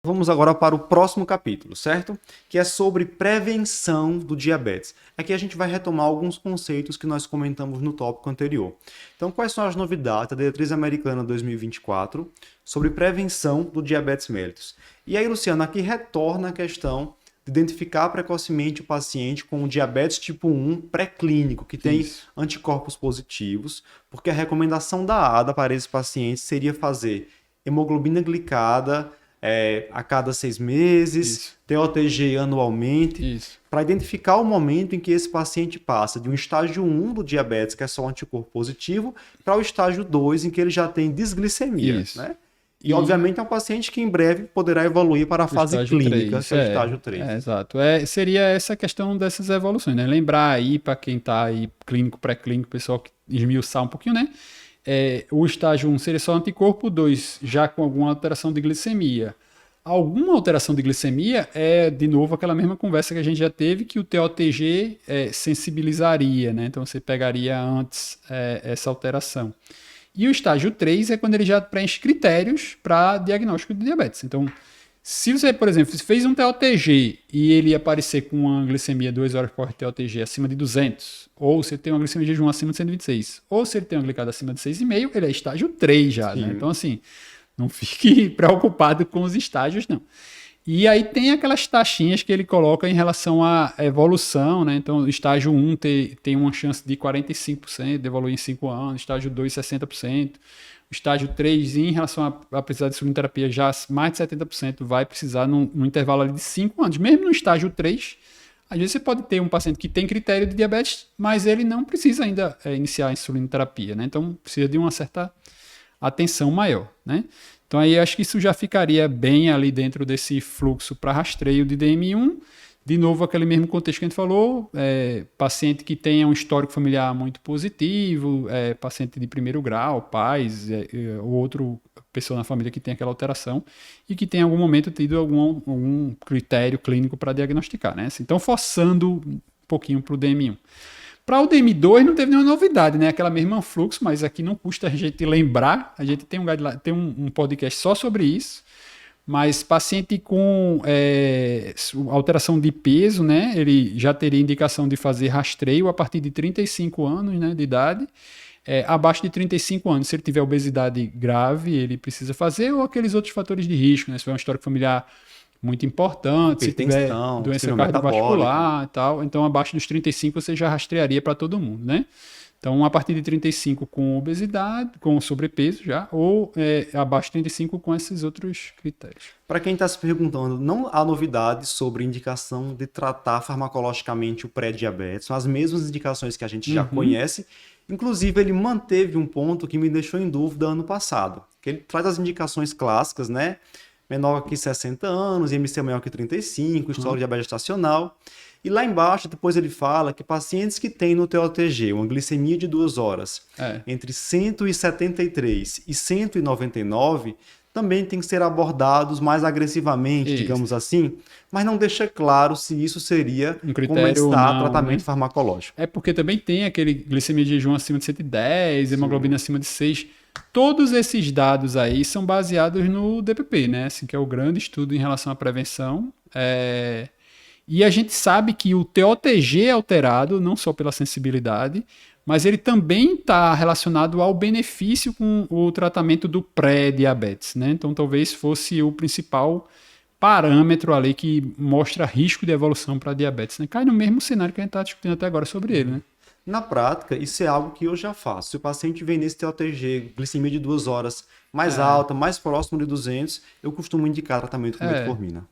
Vamos agora para o próximo capítulo, certo? Que é sobre prevenção do diabetes. Aqui a gente vai retomar alguns conceitos que nós comentamos no tópico anterior. Então, quais são as novidades da Diretriz Americana 2024 sobre prevenção do diabetes mellitus? E aí, Luciano, aqui retorna a questão de identificar precocemente o paciente com diabetes tipo 1 pré-clínico, que tem anticorpos positivos, porque a recomendação da ADA para esses pacientes seria fazer hemoglobina glicada a cada 6 meses, TOTG anualmente, para identificar o momento em que esse paciente passa de um estágio 1 do diabetes, que é só um anticorpo positivo, para o estágio 2, em que ele já tem desglicemia. Né? E, obviamente, é um paciente que em breve poderá evoluir para a fase clínica, que é o estágio 3. Exato. Seria essa questão dessas evoluções, né? Lembrar aí, para quem está aí clínico, pré-clínico, pessoal que esmiuçar um pouquinho, né? O estágio 1 seria só anticorpo, 2 já com alguma alteração de glicemia. Alguma alteração de glicemia é, de novo, aquela mesma conversa que a gente já teve, que o TOTG sensibilizaria, né? Então você pegaria antes essa alteração. E o estágio 3 é quando ele já preenche critérios para diagnóstico de diabetes. Então, se você, por exemplo, fez um TOTG e ele aparecer com uma glicemia 2 horas por TOTG acima de 200, ou se ele tem uma glicemia de jejum acima de 126, ou se ele tem uma glicada acima de 6,5, ele é estágio 3 já, né? Então, assim, não fique preocupado com os estágios, não. E aí tem aquelas taxinhas que ele coloca em relação à evolução, né? Então, estágio 1 tem uma chance de 45% de evoluir em 5 anos, estágio 2, 60%. Estágio 3, em relação a precisar de insulinoterapia, já mais de 70% vai precisar num intervalo ali de 5 anos. Mesmo no estágio 3, às vezes você pode ter um paciente que tem critério de diabetes, mas ele não precisa ainda iniciar a insulinoterapia, né? Então, precisa de uma certa atenção maior, né? Então, aí acho que isso já ficaria bem ali dentro desse fluxo para rastreio de DMI1. De novo, aquele mesmo contexto que a gente falou, paciente que tenha um histórico familiar muito positivo, paciente de primeiro grau, pais, ou outra pessoa na família que tem aquela alteração e que tem em algum momento tido algum critério clínico para diagnosticar, né? Então, forçando um pouquinho para o DMI1. Para o DMI2 não teve nenhuma novidade, né? Aquela mesma fluxo, mas aqui não custa a gente lembrar, a gente tem um podcast só sobre isso. Mas paciente com alteração de peso, né, ele já teria indicação de fazer rastreio a partir de 35 anos, né, de idade. Abaixo de 35 anos, se ele tiver obesidade grave, ele precisa fazer, ou aqueles outros fatores de risco, né, se tiver um histórico familiar muito importante, se tiver doença cardiovascular e tal. Então, abaixo dos 35 você já rastrearia para todo mundo, né? Então, a partir de 35 com obesidade, com sobrepeso já, ou abaixo de 35 com esses outros critérios. Para quem está se perguntando, não há novidades sobre indicação de tratar farmacologicamente o pré-diabetes, são as mesmas indicações que a gente já conhece. Inclusive, ele manteve um ponto que me deixou em dúvida ano passado, que ele traz as indicações clássicas, né? Menor que 60 anos, IMC maior que 35, história de diabetes gestacional. E lá embaixo, depois ele fala que pacientes que têm no TOTG uma glicemia de 2 horas entre 173 e 199 também tem que ser abordados mais agressivamente, digamos assim, mas não deixa claro se isso seria começar tratamento farmacológico. Porque também tem aquele glicemia de jejum acima de 110, hemoglobina acima de 6. Todos esses dados aí são baseados no DPP, né? Assim, que é o grande estudo em relação à prevenção. E a gente sabe que o TOTG é alterado, não só pela sensibilidade, mas ele também está relacionado ao benefício com o tratamento do pré-diabetes, né? Então, talvez fosse o principal parâmetro ali que mostra risco de evolução para diabetes, né? Cai no mesmo cenário que a gente está discutindo até agora sobre ele, né? Na prática, isso é algo que eu já faço. Se o paciente vem nesse TOTG, glicemia de 2 horas mais alta, mais próximo de 200, eu costumo indicar tratamento com metformina.